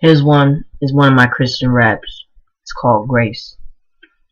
Here's one is one of my Christian raps. It's called Grace.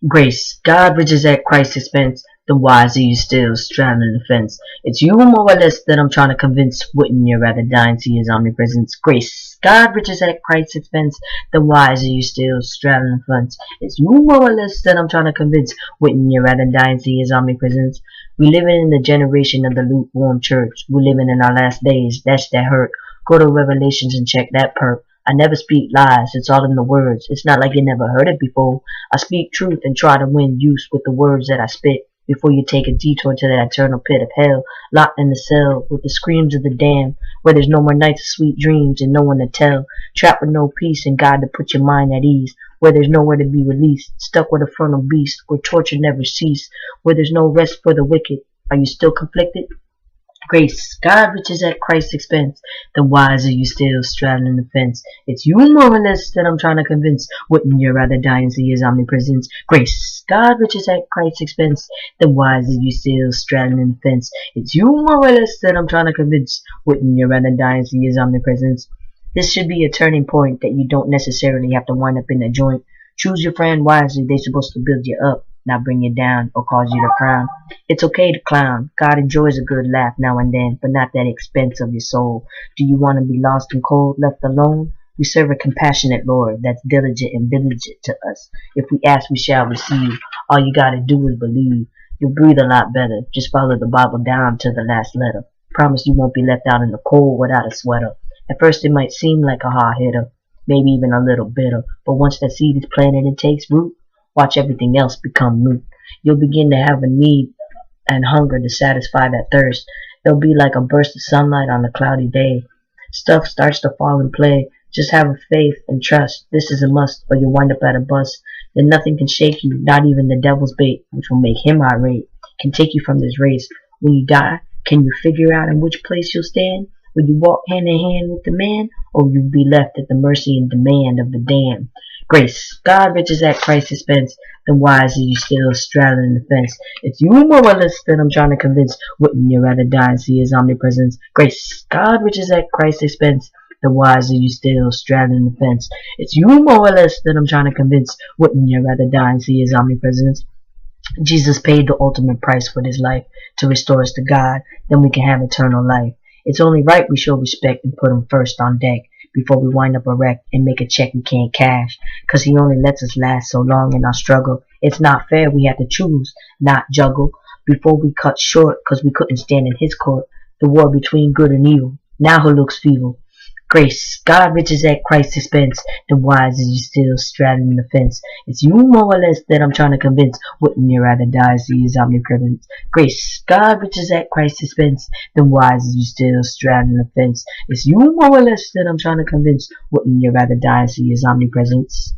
Grace, God riches at Christ's expense. The wise are you still straddling the fence. It's you more or less that I'm trying to convince. Wouldn't you rather die and see his omnipresence? Grace, God riches at Christ's expense. The wise are you still straddling the fence. It's you more or less that I'm trying to convince. Wouldn't you rather die and see his omnipresence? We living in the generation of the lukewarm church. We living in our last days. That's that hurt. Go to Revelations and check that perp. I never speak lies, it's all in the words. It's not like you never heard it before. I speak truth and try to win use with the words that I spit. Before you take a detour to that eternal pit of hell, locked in the cell with the screams of the damned, where there's no more nights of sweet dreams and no one to tell, trapped with no peace and God to put your mind at ease, where there's nowhere to be released, stuck with a frontal beast, where torture never cease, where there's no rest for the wicked. Are you still conflicted? Grace, God riches at Christ's expense. The wise are you still straddling the fence. It's you more or less that I'm trying to convince. Wouldn't you rather die and see his omnipresence? Grace, God riches at Christ's expense. The wise are you still straddling the fence. It's you more or less that I'm trying to convince. Wouldn't you rather die and see his omnipresence? This should be a turning point that you don't necessarily have to wind up in a joint. Choose your friend wisely. They're supposed to build you up, not bring you down or cause you to frown. It's okay to clown. God enjoys a good laugh now and then, but not at the expense of your soul. Do you want to be lost and cold, left alone? We serve a compassionate Lord that's diligent and vigilant to us. If we ask, we shall receive. All you gotta do is believe. You'll breathe a lot better. Just follow the Bible down to the last letter. Promise you won't be left out in the cold without a sweater. At first it might seem like a hard hitter, maybe even a little bitter, but once that seed is planted and takes root, watch everything else become moot. You'll begin to have a need and hunger to satisfy that thirst. It'll be like a burst of sunlight on a cloudy day. Stuff starts to fall in play. Just have a faith and trust. This is a must, or you'll wind up at a bust. Then nothing can shake you, not even the devil's bait, which will make him irate, can take you from this race. When you die, can you figure out in which place you'll stand? Will you walk hand in hand with the man, or will you be left at the mercy and demand of the damned? Grace, God riches at Christ's expense. The wise are you still straddling the fence. It's you more or less that I'm trying to convince. Wouldn't you rather die and see his omnipresence? Grace, God riches at Christ's expense. The wise are you still straddling the fence. It's you more or less that I'm trying to convince. Wouldn't you rather die and see his omnipresence? Jesus paid the ultimate price with his life to restore us to God. Then we can have eternal life. It's only right we show respect and put him first on deck before we wind up a wreck and make a check we can't cash, 'cause he only lets us last so long in our struggle. It's not fair, we have to choose, not juggle, before we cut short 'cause we couldn't stand in his court, the war between good and evil. Now who looks feeble? Grace, God riches at Christ's expense. The wise are you still straddling the fence. It's you more or less that I'm trying to convince. Wouldn't you rather die and see his omnipresence? Grace, God riches at Christ's expense. The wise are you still straddling the fence. It's you more or less that I'm trying to convince. Wouldn't you rather die and see his omnipresence?